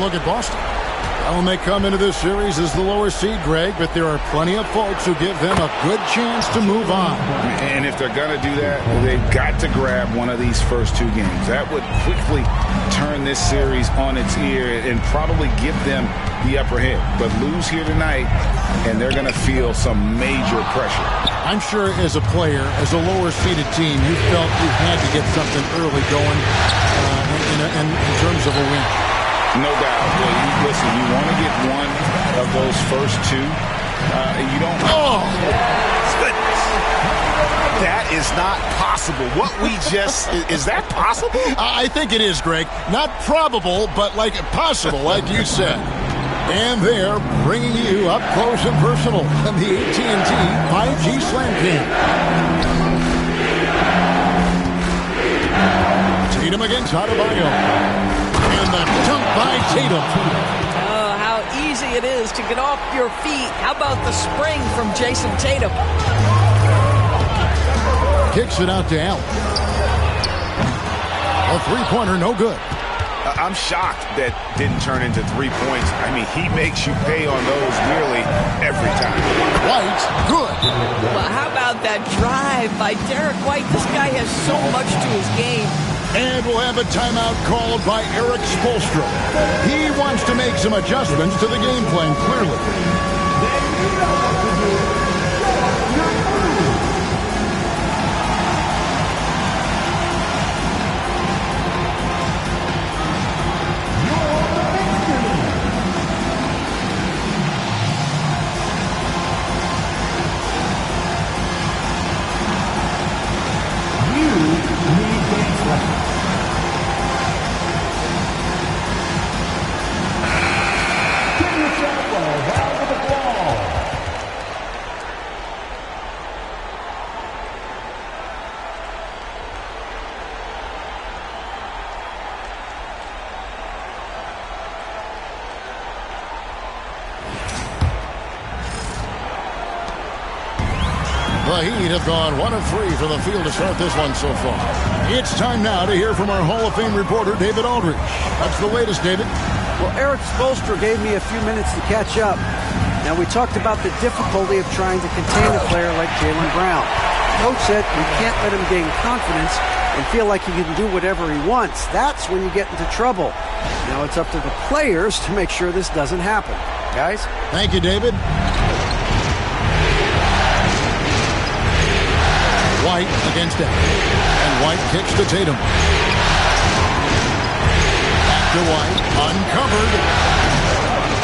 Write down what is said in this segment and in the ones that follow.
look at Boston. Well, they come into this series as the lower seed, Greg, but there are plenty of folks who give them a good chance to move on. And if they're going to do that, they've got to grab one of these first two games. That would quickly turn this series on its ear and probably give them the upper hand. But lose here tonight, and they're going to feel some major pressure. I'm sure as a player, as a lower-seeded team, you felt you had to get something early going in terms of a win. No doubt. Listen, you want to get one of those first two. You don't. Oh, goodness. That is not possible. What we just is that possible? I think it is, Greg. Not probable, but like possible, like you said. And they're bringing you up close and personal on the AT&T 5G Slam Cam. Tatum against Adebayo. And the dunk by Tatum. Oh, how easy it is to get off your feet. How about the spring from Jason Tatum? Kicks it out to Allen. A three-pointer, no good. I'm shocked that didn't turn into 3 points. I mean, he makes you pay on those nearly every time. White, good. Well, how about that drive by Derek White? This guy has so much to his game. And we'll have a timeout called by Eric Spoelstra. He wants to make some adjustments to the game plan, clearly. The Heat have gone 1 of 3 from the field to start this one so far. It's time now to hear from our Hall of Fame reporter, David Aldridge. What's the latest, David? Well, Eric Spoelstra gave me a few minutes to catch up. Now, we talked about the difficulty of trying to contain a player like Jaylen Brown. Coach said we can't let him gain confidence and feel like he can do whatever he wants. That's when you get into trouble. Now it's up to the players to make sure this doesn't happen. Guys? Thank you, David. White against Allen. And White kicks to Tatum. Back to White. Uncovered.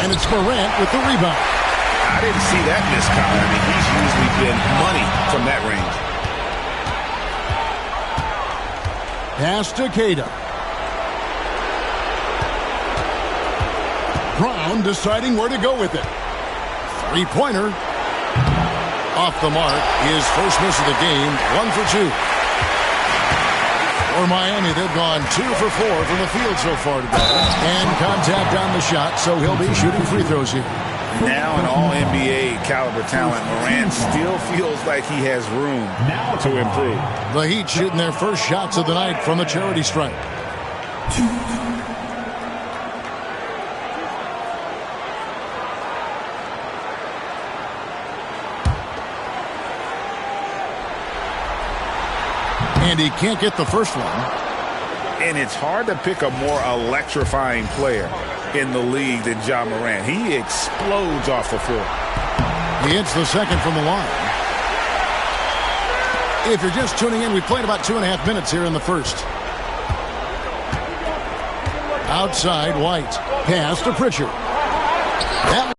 And it's Morant with the rebound. I didn't see that miss coming. I mean, he's usually been money from that range. Pass to Keita. Brown deciding where to go with it. Three-pointer. Off the mark. His first miss of the game. 1 for 2. For Miami, they've gone 2 for 4 from the field so far today. And contact on the shot, so he'll be shooting free throws here. Now an all-NBA caliber talent, Morant still feels like he has room to improve. The Heat shooting their first shots of the night from the charity stripe. And he can't get the first one. And it's hard to pick a more electrifying player in the league than Ja Morant. He explodes off the floor. He hits the second from the line. If you're just tuning in, we played about 2.5 minutes here in the first. Outside, White. Pass to Pritchard. That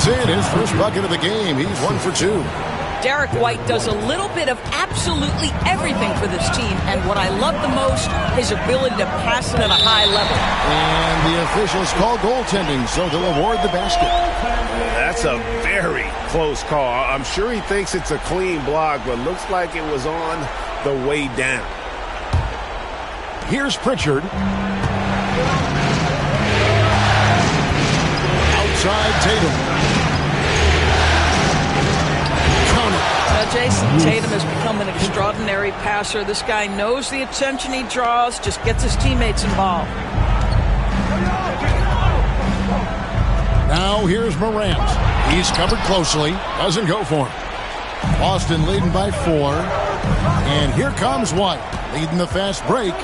in his first bucket of the game. He's 1 for 2. Derek White does a little bit of absolutely everything for this team, and what I love the most, his ability to pass it at a high level. And the officials call goaltending, so they'll award the basket. That's a very close call. I'm sure he thinks it's a clean block, but looks like it was on the way down. Here's Pritchard. Tatum. Counted. Now, Jason Tatum has become an extraordinary passer. This guy knows the attention he draws, just gets his teammates involved. Now here's Morant. He's covered closely. Doesn't go for him. Boston leading by 4. And here comes White, leading the fast break.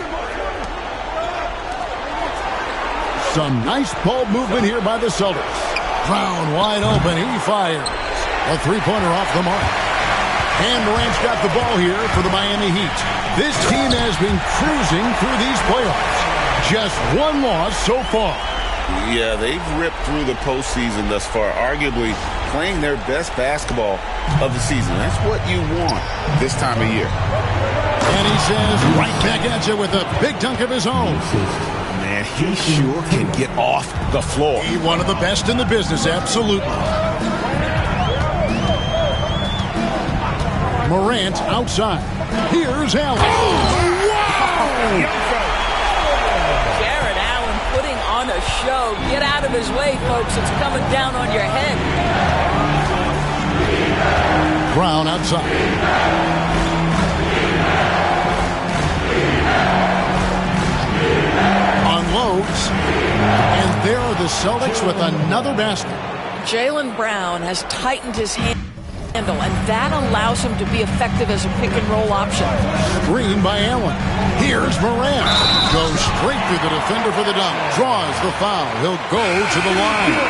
Some nice ball movement here by the Celtics. Brown wide open. He fires. A three-pointer off the mark. And Morant's got the ball here for the Miami Heat. This team has been cruising through these playoffs. Just one loss so far. Yeah, they've ripped through the postseason thus far, arguably playing their best basketball of the season. That's what you want this time of year. And he says right back at you with a big dunk of his own. Man, he sure can get off the floor. He's one of the best in the business, absolutely. Morant outside. Here's Allen. Oh, wow! Jared Allen putting on a show. Get out of his way, folks. It's coming down on your head. Brown outside. Unloads. And there are the Celtics with another basket. Jaylen Brown has tightened his handle, and that allows him to be effective as a pick-and-roll option. Screen by Allen. Here's Morant. Goes straight through the defender for the dunk. Draws the foul. He'll go to the line.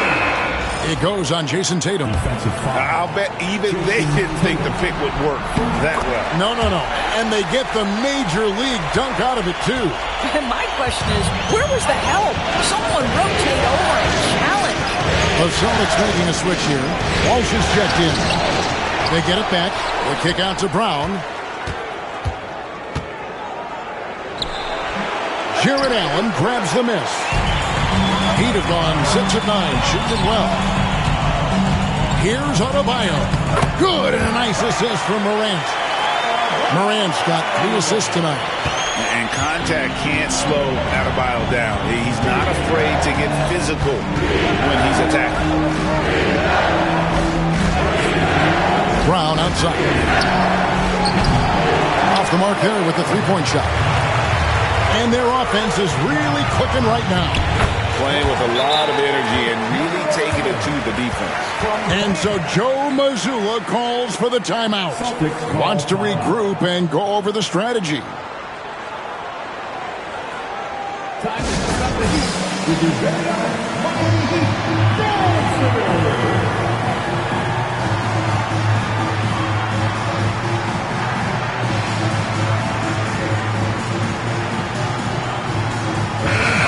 It goes on Jason Tatum. I'll bet even they didn't think the pick would work that well. No. And they get the major league dunk out of it, too. And my question is, where was the help? Someone rotate over and challenge. The Celtics making a switch here. Walsh is checked in. They get it back. The kick out to Brown. Jared Allen grabs the miss. Heat have gone 6 of 9, shooting well. Here's Adebayo. Good, and a nice assist from Morant. Morant's got 3 assists tonight. And contact can't slow Adebayo down. He's not afraid to get physical when he's attacking. Brown outside. Off the mark there with the three-point shot. And their offense is really clicking right now. Playing with a lot of energy and really taking it to the defense. And so Joe Mazzulla calls for the timeout. Wants to regroup and go over the strategy. Time to stop the Heat with the Miami Heat.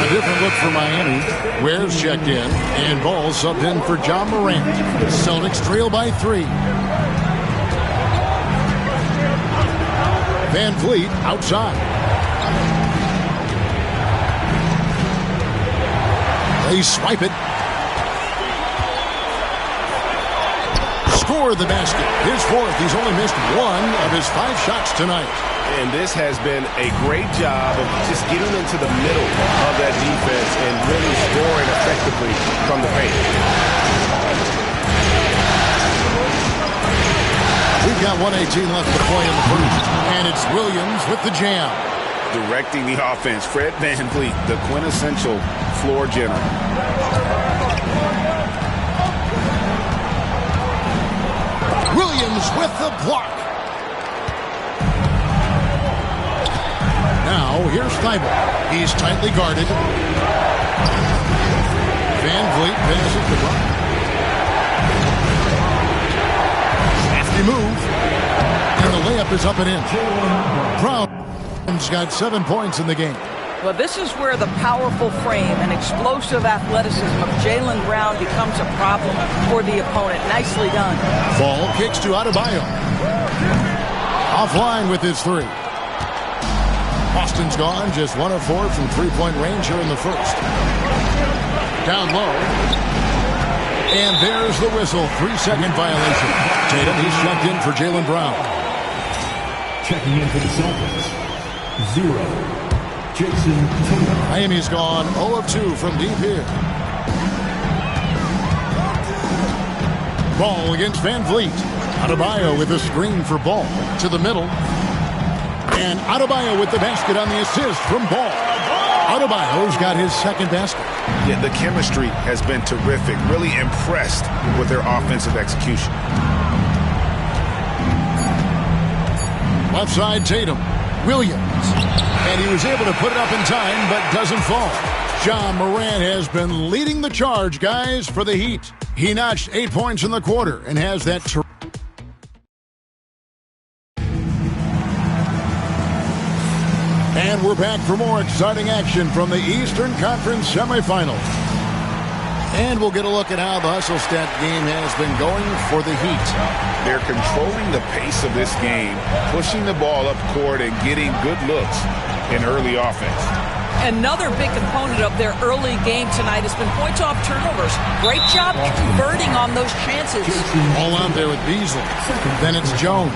A different look for Miami. Ware's checked in, and Ball subbed in for John Morant. Celtics trail by 3. Van Vliet outside. They swipe it. Score the basket. His 4th. He's only missed 1 of his 5 shots tonight. And this has been a great job of just getting into the middle of that defense and really scoring effectively from the paint. We've got 1:18 left to play in the first. And it's Williams with the jam. Directing the offense, Fred VanVleet, the quintessential floor general. Williams with the block. Now, here's Thibault. He's tightly guarded. Van Vliet passes the block. Hefty move. And the layup is up and in. Brown's got 7 points in the game. Well, this is where the powerful frame and explosive athleticism of Jaylen Brown becomes a problem for the opponent. Nicely done. Ball kicks to Adebayo. Offline with his 3. Boston's gone, just 1 of 4 from three-point range here in the first. Down low. And there's the whistle. 3-second violation. Tatum, he's checked in for Jaylen Brown. Checking in for the Celtics. 0. Jason Tatum. Miami's gone 0 of 2 from deep here. Ball against Van Vliet. Adebayo with a screen for Ball to the middle. And Adebayo with the basket on the assist from Ball. Adebayo's got his second basket. Yeah, the chemistry has been terrific. Really impressed with their offensive execution. Left side, Tatum. Williams. And he was able to put it up in time, but doesn't fall. John Morant has been leading the charge, guys, for the Heat. He notched 8 points in the quarter and has that. And we're back for more exciting action from the Eastern Conference semifinals. And we'll get a look at how the hustle stat game has been going for the Heat. They're controlling the pace of this game, pushing the ball up court and getting good looks in early offense. Another big component of their early game tonight has been points off turnovers. Great job converting on those chances. All out there with Beasley. Then it's Jones.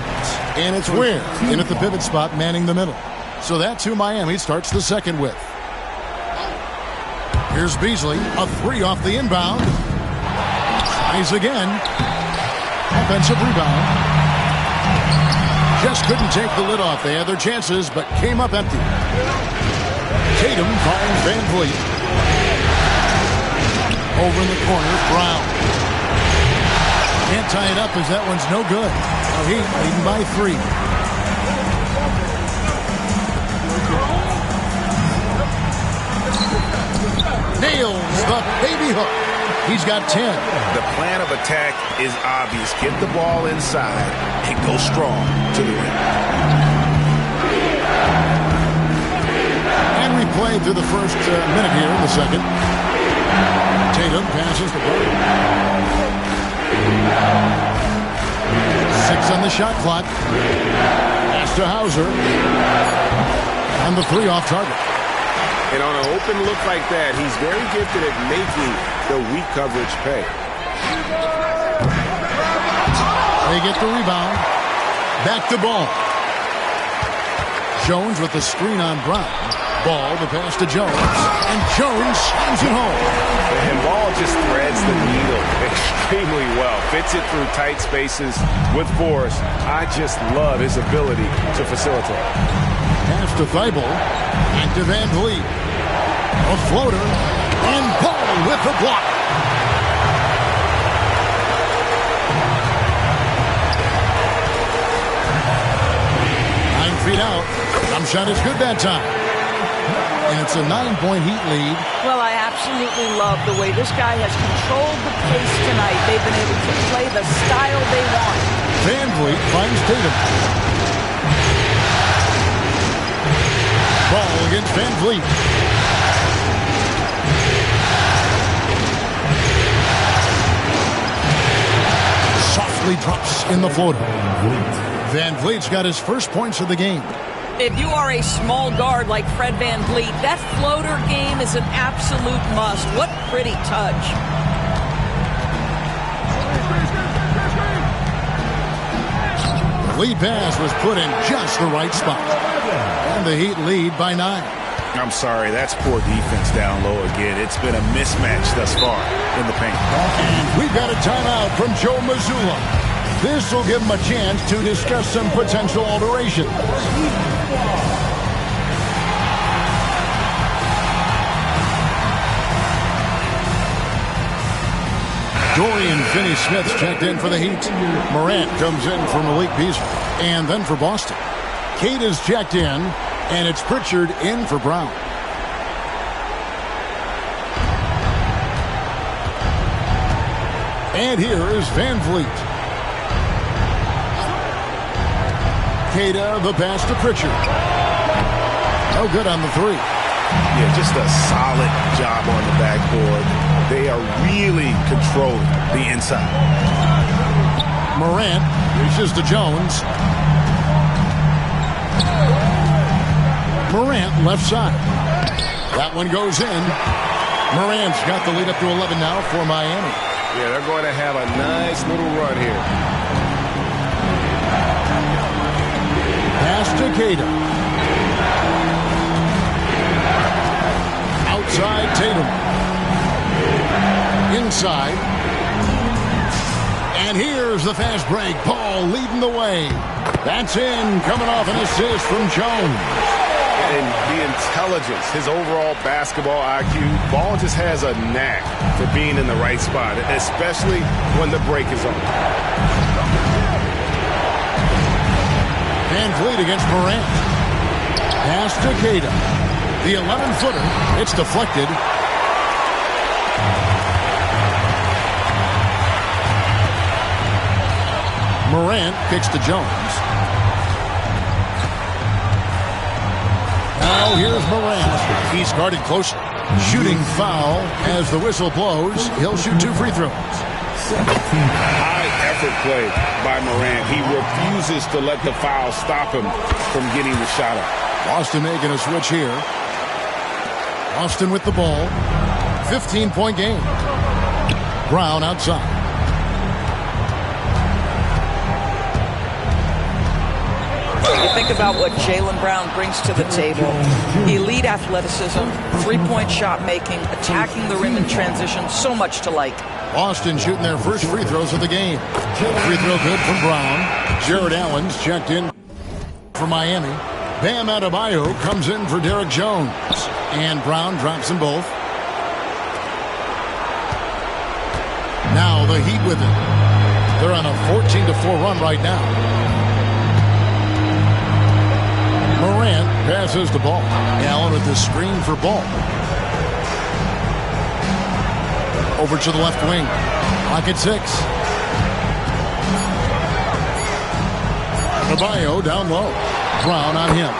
And it's Ware in at the pivot spot, manning the middle. So that's who Miami starts the second with. Here's Beasley, a three off the inbound. Tries again. Offensive rebound. Just couldn't take the lid off. They had their chances, but came up empty. Tatum finds Van Vliet. Over in the corner, Brown. Can't tie it up as that one's no good. Now Heat leading by 3. Nails the baby hook. He's got 10. The plan of attack is obvious. Get the ball inside and go strong to the rim. And we played through the first minute here in the second. Tatum passes the ball. 6 on the shot clock. Pass to Hauser. And the 3 off target. And on an open look like that, he's very gifted at making the weak coverage pay. They get the rebound. Back to Ball. Jones with the screen on Brown. Ball, the pass to Jones. And Jones slams it home. And Ball just threads the needle extremely well. Fits it through tight spaces with force. I just love his ability to facilitate. Pass to Thibault. And to Van Vliet. A floater. And Ball with the block. Feet out. Jump shot is good that time. And it's a 9-point Heat lead. Well, I absolutely love the way this guy has controlled the pace tonight. They've been able to play the style they want. Van Vliet finds Tatum. Ball against Van Vliet. Softly drops in the floater. Van Vliet's got his first points of the game. If you are a small guard like Fred Van Vliet, that floater game is an absolute must. What pretty touch. The lead pass was put in just the right spot. And the Heat lead by 9. I'm sorry, that's poor defense down low again. It's been a mismatch thus far in the paint. And we've got a timeout from Joe Mazzulla. This will give him a chance to discuss some potential alterations. Dorian Finney-Smith's checked in for the Heat. Morant comes in for Malik Beasley. And then for Boston. Cade is checked in, and it's Pritchard in for Brown. And here is Van Vliet. Queta, the pass to Pritchard. No good on the 3. Yeah, just a solid job on the backboard. They are really controlling the inside. Morant reaches to Jones. Morant left side. That one goes in. Morant's got the lead up to 11 now for Miami. Yeah, they're going to have a nice little run here. Pass to Queta. Outside Tatum. Inside. And And here's the fast break. Ball leading the way. That's in, coming off an assist from Jones. And the intelligence, his overall basketball IQ, Ball just has a knack for being in the right spot, especially when the break is on. Van Vliet against Morant. Pass to Queta. The 11-footer. It's deflected. Morant kicks to Jones. Now here's Morant. He's guarded closely. Shooting foul as the whistle blows. He'll shoot 2 free throws. High effort play by Morant. He refuses to let the foul stop him from getting the shot up. Boston making a switch here. Boston with the ball. 15-point game. Brown outside. You think about what Jaylen Brown brings to the table. Elite athleticism, three-point shot making, attacking the rim in transition, so much to like. Boston shooting their first free throws of the game. Free throw good from Brown. Jared Allen's checked in for Miami. Bam Adebayo comes in for Derek Jones. And Brown drops them both. Now the Heat with it. They're on a 14-4 run right now. Morant passes the ball. Allen with the screen for Ball. Over to the left wing. Clock at 6. Adebayo down low. Brown on him.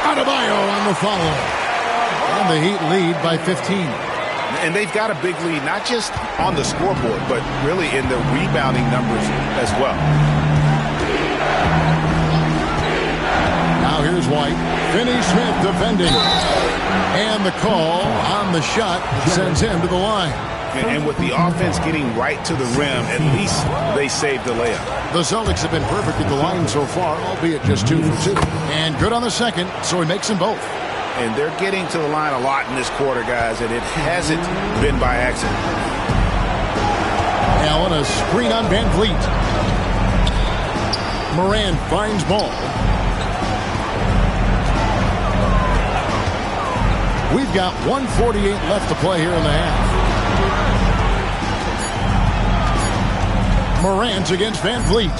Adebayo on the follow. And the Heat lead by 15. And they've got a big lead, not just on the scoreboard, but really in the rebounding numbers as well. Now here's White. Finney-Smith defending. And the call on the shot sends him to the line. And with the offense getting right to the rim, at least they saved the layup. The Celtics have been perfect at the line so far, albeit just 2 for 2. And good on the second, so he makes them both. And they're getting to the line a lot in this quarter, guys, and it hasn't been by accident. Allen, a screen on Van Vliet. Morant finds Ball. We've got 1:48 left to play here in the half. Morant against Van Vliet.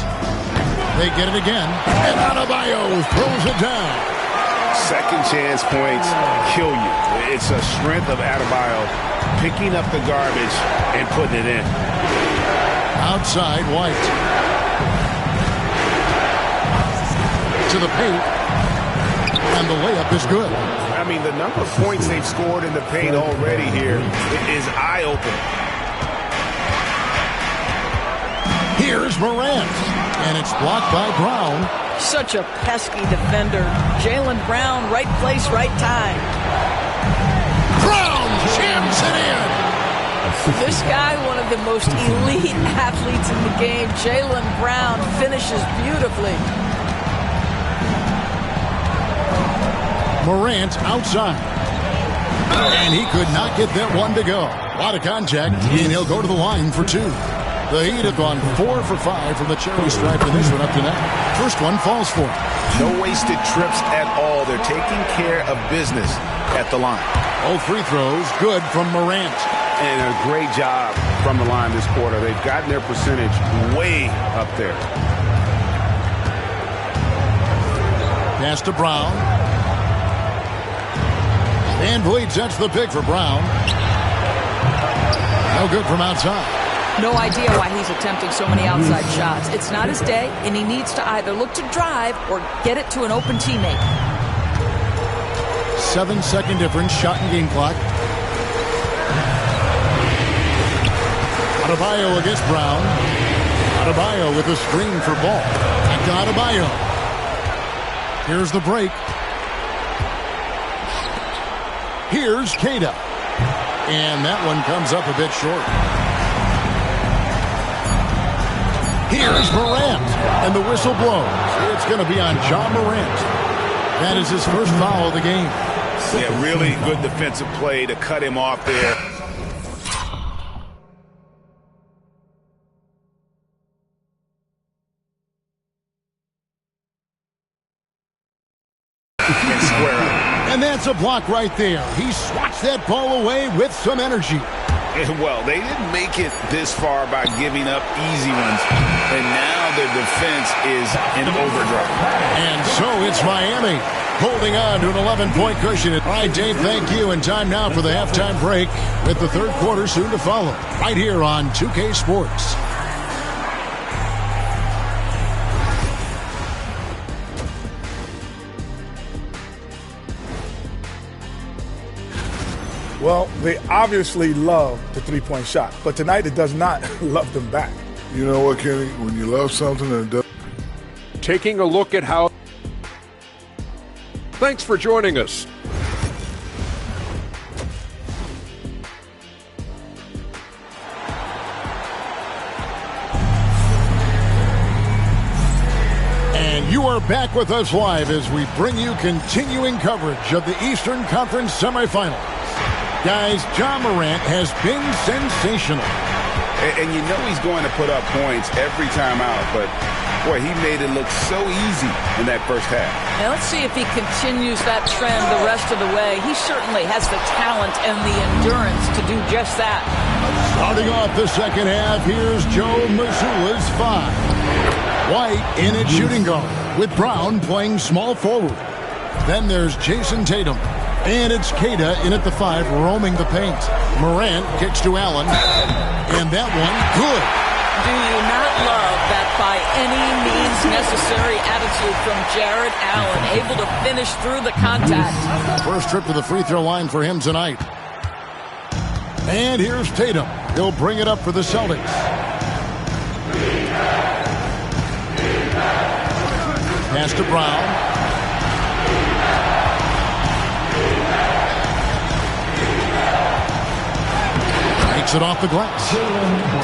They get it again. And Adebayo throws it down. Second chance points kill you. It's a strength of Adebayo picking up the garbage and putting it in. Outside White. To the paint. And the layup is good. I mean, the number of points they've scored in the paint already here is eye-opening. Here's Morant. And it's blocked by Brown. Such a pesky defender. Jaylen Brown, right place, right time. Brown jams it in. This guy, one of the most elite athletes in the game. Jaylen Brown finishes beautifully. Morant outside. And he could not get that one to go. A lot of contact, and he'll go to the line for 2. The Heat have gone 4 for 5 from the cherry stripe in this one up to now. First one falls for him. No wasted trips at all. They're taking care of business at the line. Both free throws good from Morant. And a great job from the line this quarter. They've gotten their percentage way up there. Pass to Brown. Van Vliet sets the pick for Brown. No good from outside. No idea why he's attempting so many outside shots. It's not his day, and he needs to either look to drive or get it to an open teammate. 7-second difference, shot and game clock. Adebayo against Brown. Adebayo with a screen for Ball. Back to Adebayo. Here's the break. Here's Queta. And that one comes up a bit short. Here's Morant. And the whistle blows. It's going to be on John Morant. That is his first foul of the game. Yeah, really good defensive play to cut him off there. And that's a block right there. He swats that ball away with some energy. Well, they didn't make it this far by giving up easy ones, and now their defense is in overdrive. And so it's Miami holding on to an 11-point cushion. All right, Dave, thank you. And time now for the halftime break with the third quarter soon to follow right here on 2K Sports. Well, they obviously love the three-point shot, but tonight it does not love them back. You know what, Kenny? When you love something and it does. Taking a look at how. Thanks for joining us. And you are back with us live as we bring you continuing coverage of the Eastern Conference semifinals. Guys, Ja Morant has been sensational. And you know he's going to put up points every time out, but, boy, he made it look so easy in that first half. Now let's see if he continues that trend the rest of the way. He certainly has the talent and the endurance to do just that. Starting off the second half, here's Joe Mazzulla's 5. White in at shooting guard, with Brown playing small forward. Then there's Jason Tatum. And it's Queta in at the 5, roaming the paint. Morant kicks to Allen. And that one, good. Do you not love that by any means necessary attitude from Jared Allen, able to finish through the contact? First trip to the free throw line for him tonight. And here's Tatum. He'll bring it up for the Celtics. Pass to Brown. It off the glass.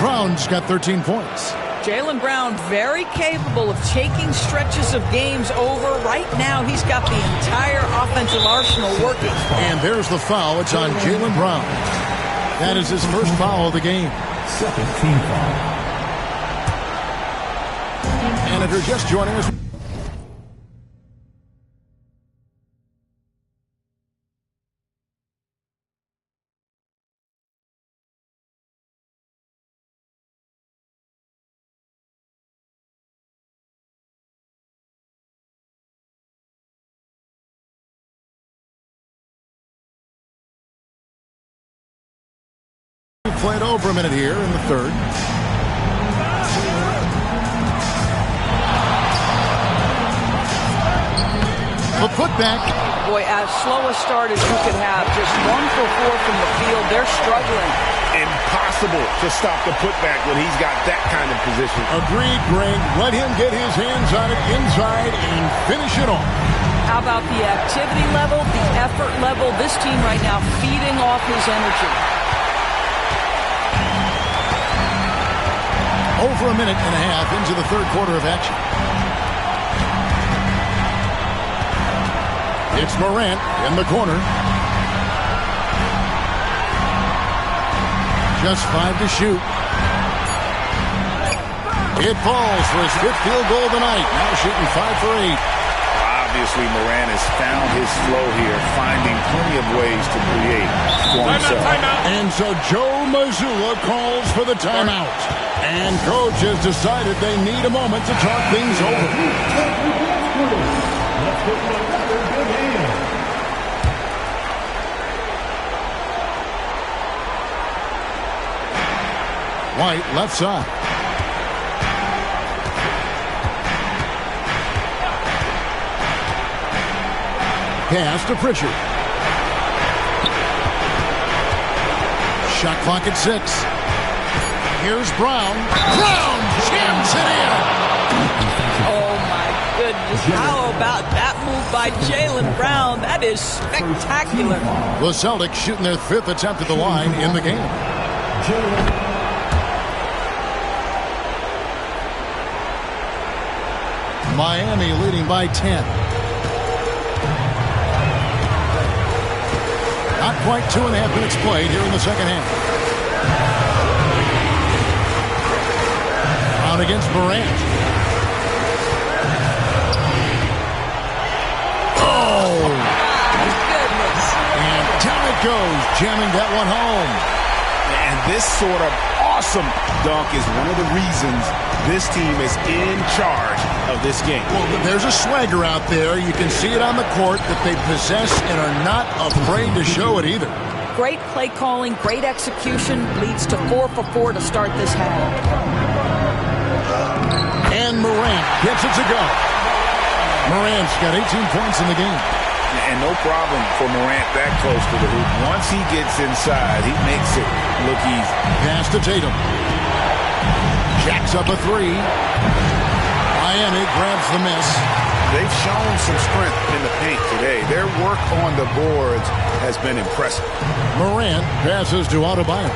Brown's got 13 points. Jaylen Brown very capable of taking stretches of games over. Right now, he's got the entire offensive arsenal working. And there's the foul. It's on Jaylen Brown. That is his first foul of the game. Second team foul. And if you're just joining us, played over a minute here in the third. A putback. Boy, as slow a start as you could have, just 1 for 4 from the field. They're struggling. Impossible to stop the putback when he's got that kind of position. Agreed, Greg. Let him get his hands on it inside and finish it off. How about the activity level, the effort level? This team right now feeding off his energy. Over a minute and a half into the third quarter of action. It's Morant in the corner. Just 5 to shoot. It falls for his 5th field goal of the night. Now shooting 5 for 8. Obviously, Morant has found his flow here, finding plenty of ways to create for himself. And so Joe Mazzulla calls for the timeout. And coach has decided they need a moment to talk things over. White left side. Pass to Pritchard. Shot clock at 6. Here's Brown. Brown jams it in. Oh, my goodness. How about that move by Jaylen Brown? That is spectacular. The Celtics shooting their 5th attempt at the line in the game. Miami leading by 10. Not quite 2.5 minutes played here in the second half. Brown against Morant. Oh! He's good. goes, jamming that one home. And this sort of awesome dunk is one of the reasons this team is in charge of this game. Well, there's a swagger out there. You can see it on the court that they possess and are not afraid to show it either. Great play calling, great execution, leads to 4 for 4 to start this half. And Morant gets it to go. Morant's got 18 points in the game. And no problem for Morant that close to the hoop. Once he gets inside, he makes it look easy. Pass to Tatum. Jacks up a three. Miami grabs the miss. They've shown some strength in the paint today. Their work on the boards has been impressive. Morant passes to Adebayo.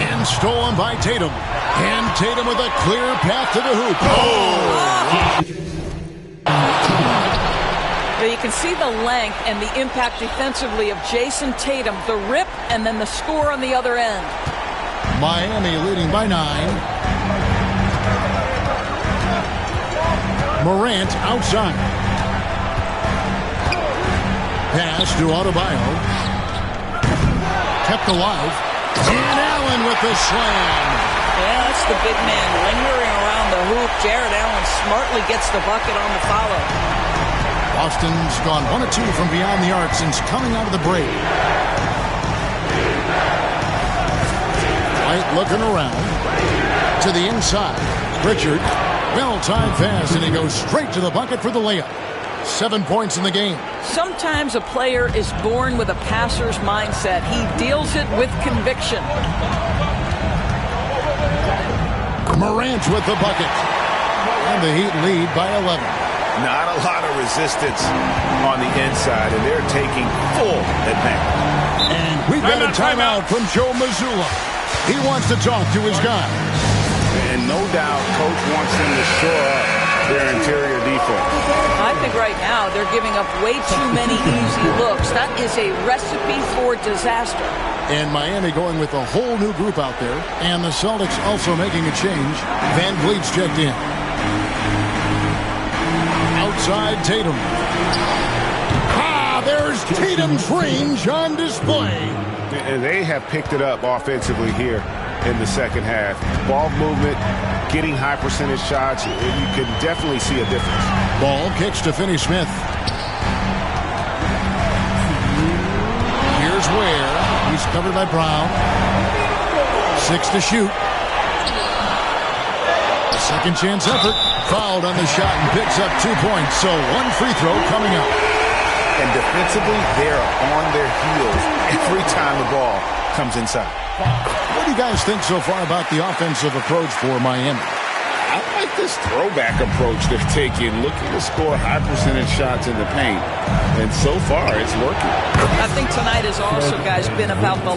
And stolen by Tatum. And Tatum with a clear path to the hoop. Oh! You can see the length and the impact defensively of Jason Tatum, the rip, and then the score on the other end. Miami leading by 9. Morant outside. Pass to Adebayo. Kept alive. And Allen with the slam. Yeah, that's the big man lingering around the hoop. Jared Allen smartly gets the bucket on the follow. Boston's gone 1 of 2 from beyond the arc since coming out of the break. White looking around to the inside. Pritchard, well-timed pass, and he goes straight to the bucket for the layup. 7 points in the game. Sometimes a player is born with a passer's mindset. He deals it with conviction. Morant with the bucket. And the Heat lead by 11. Not a lot of resistance on the inside, and they're taking full advantage. And we've got a timeout from Joe Mazzulla. He wants to talk to his guys. And no doubt, Coach wants them to shore up their interior defense. I think right now they're giving up way too many easy looks. That is a recipe for disaster. And Miami going with a whole new group out there. And the Celtics also making a change. Van Vliet's checked in. Outside Tatum. There's Tatum's range on display. And they have picked it up offensively here in the second half. Ball movement, getting high percentage shots. You can definitely see a difference. Ball kicks to Finney-Smith. Here's Ware. He's covered by Brown. 6 to shoot. A second chance effort. Fouled on the shot and picks up 2 points. So 1 free throw coming up. And defensively, they're on their heels every time the ball comes inside. What do you guys think so far about the offensive approach for Miami? I like this throwback approach they're taking, looking to score high percentage shots in the paint. And so far, it's working. I think tonight has also, guys, been about the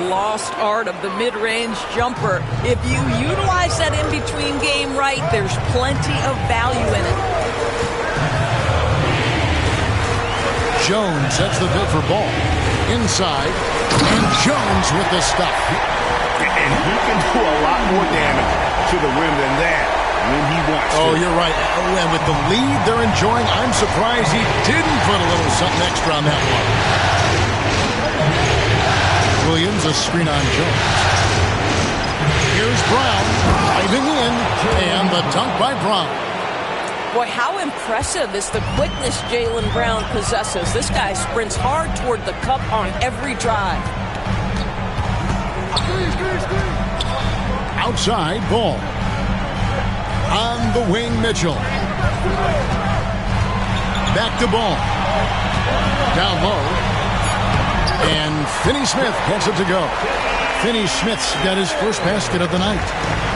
lost art of the mid-range jumper. If you utilize that in-between game right, there's plenty of value in it. Jones sets the bid for Ball. Inside. And Jones with the stop. And he can do a lot more damage to the rim than that when he wants to. Oh, you're right. And with the lead they're enjoying, I'm surprised he didn't put a little something extra on that one. Williams, a screen on Jones. Here's Brown. Diving in. And the dunk by Brown. Boy, how impressive is the quickness Jaylen Brown possesses. This guy sprints hard toward the cup on every drive. Outside, Ball. On the wing, Mitchell. Back to Ball. Down low. And Finney-Smith gets it to go. Finney-Smith's got his first basket of the night.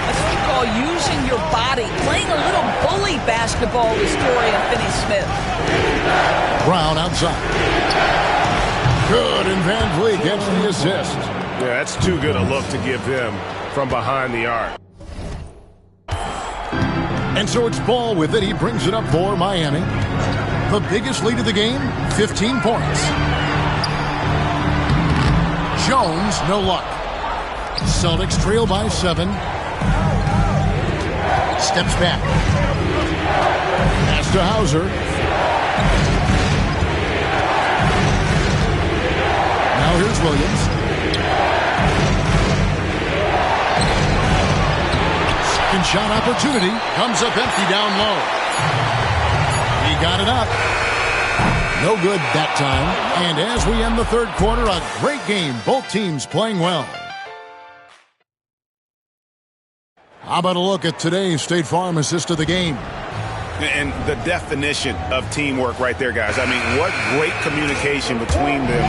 That's what you call using your body, playing a little bully basketball with Dorian Finney-Smith. Brown outside. Good, and Van Vliet gets the assist. Yeah, that's too good a look to give them from behind the arc. And so it's Ball with it. He brings it up for Miami. The biggest lead of the game, 15 points. Jones, no luck. Celtics trail by 7. Steps back. Pass to Hauser. Williams. Second shot opportunity. Comes up empty down low. He got it up. No good that time. And as we end the third quarter, a great game. Both teams playing well. How about a look at today's State Farm assist of the game? And the definition of teamwork right there, guys. I mean, what great communication between them,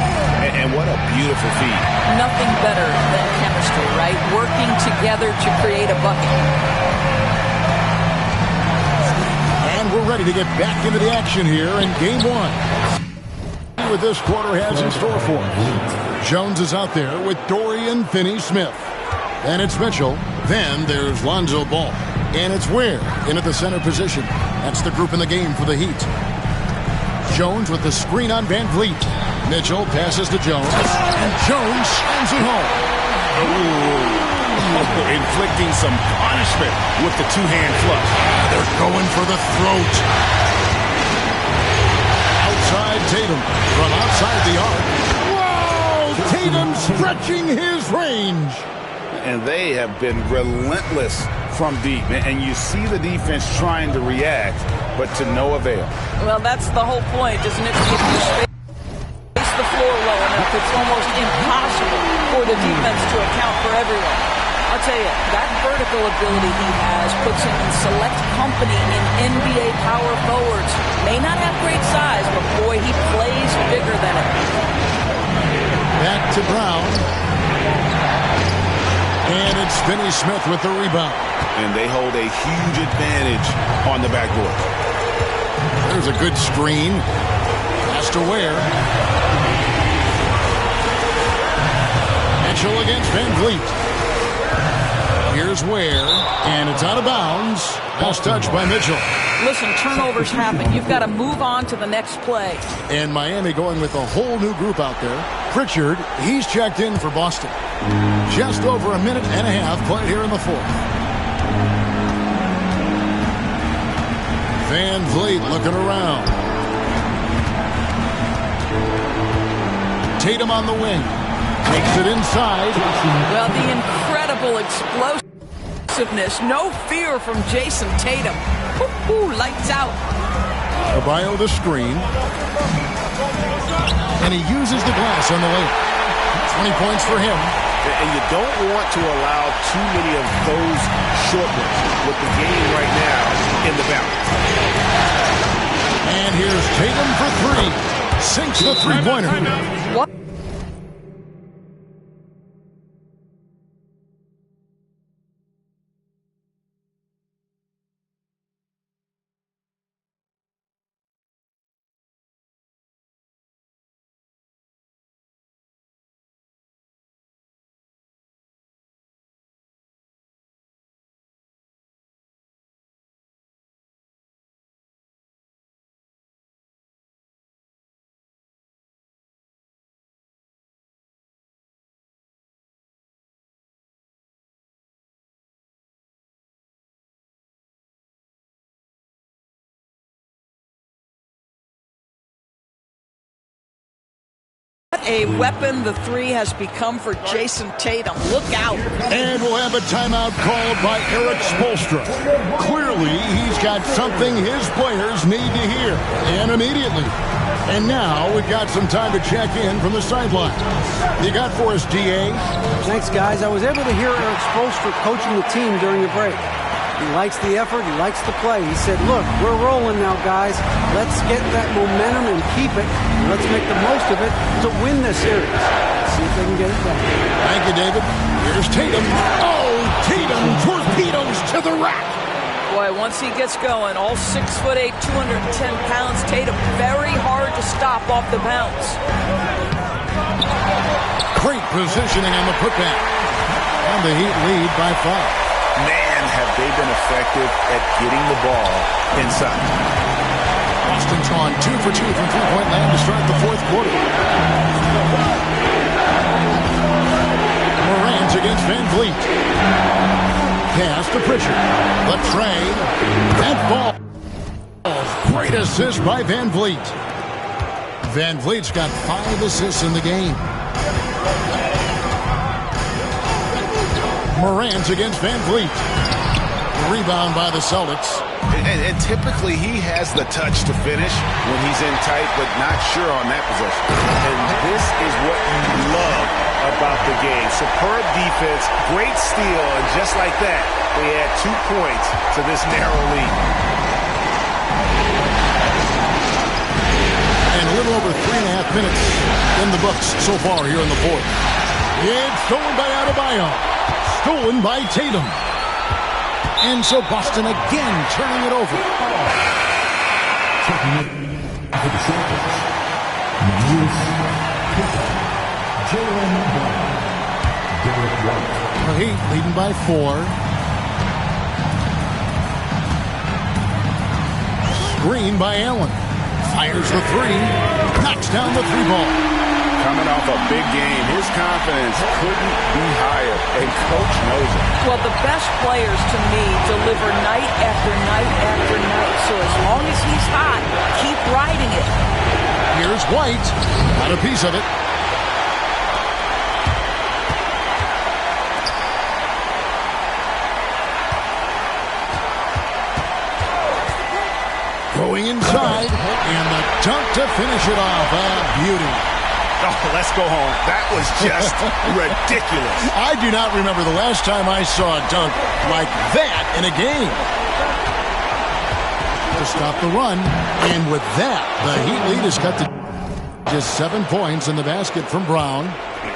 and what a beautiful feed. Nothing better than chemistry, right? Working together to create a bucket. And we're ready to get back into the action here in game one. What this quarter has in store for us. Jones is out there with Dorian Finney-Smith. And it's Mitchell. Then there's Lonzo Ball. And it's Ware in at the center position. That's the group in the game for the Heat. Jones with the screen on Van Vliet. Mitchell passes to Jones. And Jones slams it home. Inflicting some punishment with the two-hand flush. They're going for the throat. Outside Tatum. From outside the arc. Whoa! Tatum stretching his range. And they have been relentless from deep. And you see the defense trying to react, but to no avail. Well, that's the whole point, isn't it? If you space the floor well enough, it's almost impossible for the defense to account for everyone. I'll tell you, that vertical ability he has puts him in select company in NBA power forwards. May not have great size, but boy, he plays bigger than it. Back to Brown. And it's Finney-Smith with the rebound. And they hold a huge advantage on the backboard. There's a good screen. Pass to Ware. Mitchell against Van Vliet. Here's Ware. And it's out of bounds. Pass touch by Mitchell. Listen, turnovers happen. You've got to move on to the next play. And Miami going with a whole new group out there. Pritchard, he's checked in for Boston. Just over a minute and a half played here in the fourth. Van Vliet looking around. Tatum on the wing. Takes it inside. Well, the incredible explosiveness. No fear from Jason Tatum. Lights out. Adebayo the screen. And he uses the glass on the layup. 20 points for him. And you don't want to allow too many of those short ones with the game right now in the balance. And here's Tatum for three. Sinks the three-pointer. What? A weapon the three has become for Jason Tatum. Look out. And we'll have a timeout called by Eric Spoelstra. Clearly, he's got something his players need to hear, and immediately. And now we've got some time to check in from the sideline. You got for us, DA? Thanks, guys. I was able to hear Eric Spoelstra coaching the team during the break. He likes the effort. He likes the play. He said, look, we're rolling now, guys. Let's get that momentum and keep it. Let's make the most of it to win this series. See if they can get it done. Thank you, David. Here's Tatum. Oh, Tatum torpedoes to the rack. Boy, once he gets going, all 6'8", 210 pounds, Tatum, very hard to stop off the bounce. Great positioning on the putback. And the Heat lead by 5. Man, have they been effective at getting the ball inside. Boston's gone 2 for 2 from three-point land to start the fourth quarter. Morant's against Van Vliet. Pass to Pritchard. The train. That ball. Great assist by Van Vliet. Van Vliet's got 5 assists in the game. Morant's against Van Vliet. Rebound by the Celtics. And typically he has the touch to finish when he's in tight, but not sure on that possession. And this is what you love about the game. Superb defense, great steal, and just like that, they add 2 points to this narrow lead. And a little over 3.5 minutes in the books so far here in the fourth. It's stolen by Adebayo. Stolen by Tatum. And so Boston again turning it over. Checking it for the Celtics. Jalen Brown. Derek White. The Heat leading by 4. Screen by Allen. Fires the 3. Knocks down the 3 ball. Coming off a big game, his confidence couldn't be higher, and Coach knows it. Well, the best players, to me, deliver night after night after night. So as long as he's hot, keep riding it. Here's White. Got a piece of it. Going inside, and the dunk to finish it off. A beauty. Oh, let's go home. That was just ridiculous. I do not remember the last time I saw a dunk like that in a game. To stop the run, and with that, the Heat lead is cut to just 7 points in the basket from Brown.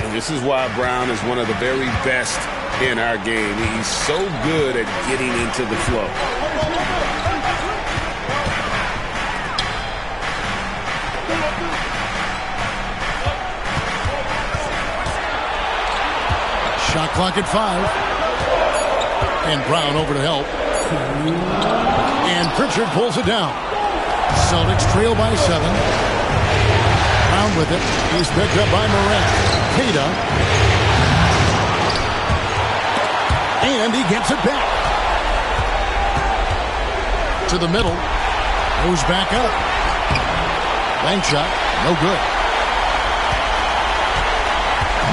And this is why Brown is one of the very best in our game. He's so good at getting into the flow. Shot clock at 5. And Brown over to help. And Pritchard pulls it down. Celtics trail by 7. Brown with it. He's picked up by Morant. Queta. And he gets it back. To the middle. Goes back up. Bank shot. No good.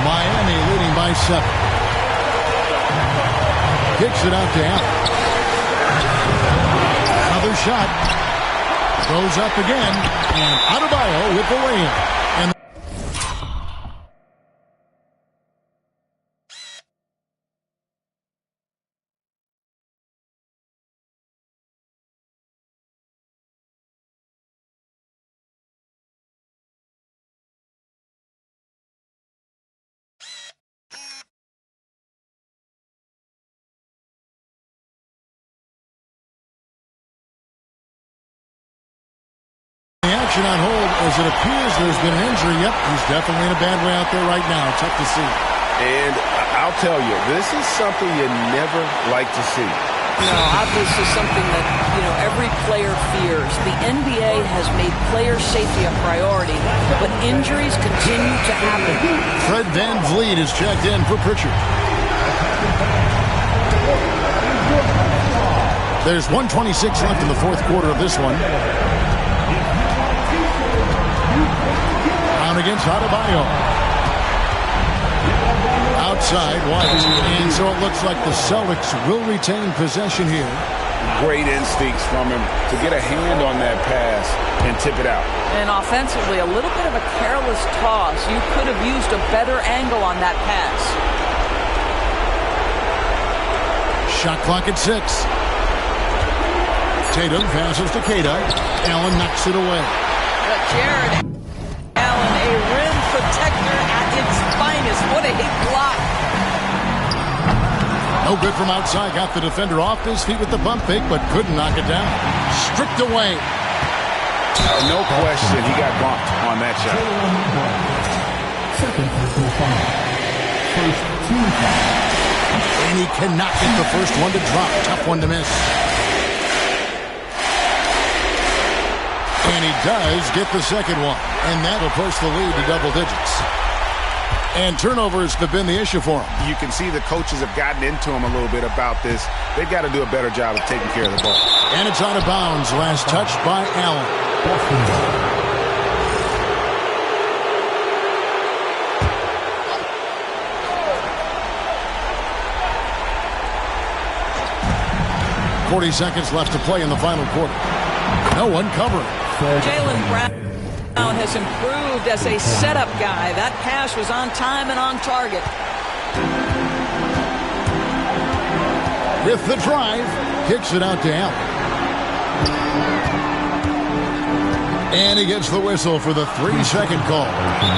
Miami leading by 7. Kicks it out to Allen. Another shot. Goes up again. And Adebayo with the lay-in. And the action on hold as it appears there's been an injury. Yep, he's definitely in a bad way out there right now. Tough to see. And I'll tell you, this is something you never like to see. No, obviously something that, every player fears. The NBA has made player safety a priority, but injuries continue to happen. Fred Van Vliet is checked in for Pritchard. There's 1:26 left in the fourth quarter of this one. Brown against Adebayo. Outside, White. And so it looks like the Celtics will retain possession here. Great instincts from him to get a hand on that pass and tip it out. And offensively, a little bit of a careless toss. You could have used a better angle on that pass. Shot clock at 6. Tatum passes to Queta. Allen knocks it away. Jared Allen, a rim protector at its finest. What a hit block. No good from outside. Got the defender off his feet with the bump fake, but couldn't knock it down. Stripped away. No question he got bumped on that shot. Second personal foul. First team foul. And he cannot get the first one to drop. Tough one to miss. And he does get the second one. And that'll push the lead to double digits. And turnovers have been the issue for him. You can see the coaches have gotten into him a little bit about this. They've got to do a better job of taking care of the ball. And it's out of bounds. Last touch by Allen. 40 seconds left to play in the final quarter. No one covering. Jaylen Brown has improved as a setup guy. That pass was on time and on target. With the drive, kicks it out to Allen. And he gets the whistle for the 3-second call.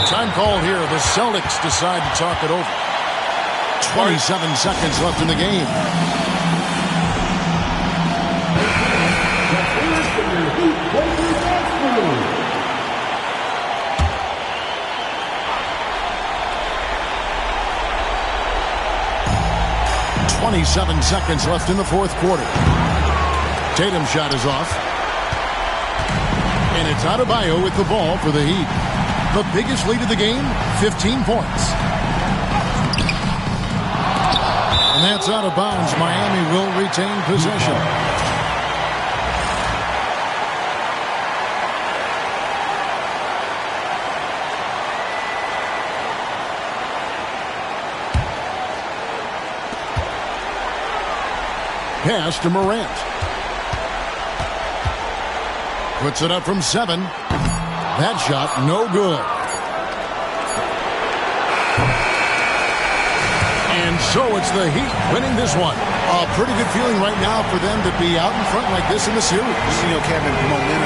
Time called here. The Celtics decide to talk it over. 27 seconds left in the game. .27 seconds left in the fourth quarter. Tatum's shot is off. And it's Adebayo with the ball for the Heat. The biggest lead of the game, 15 points. And that's out of bounds. Miami will retain possession. Pass to Morant. Puts it up from 7. That shot, no good. And so it's the Heat winning this one. A pretty good feeling right now for them to be out in front like this in the series. Kevin, momentum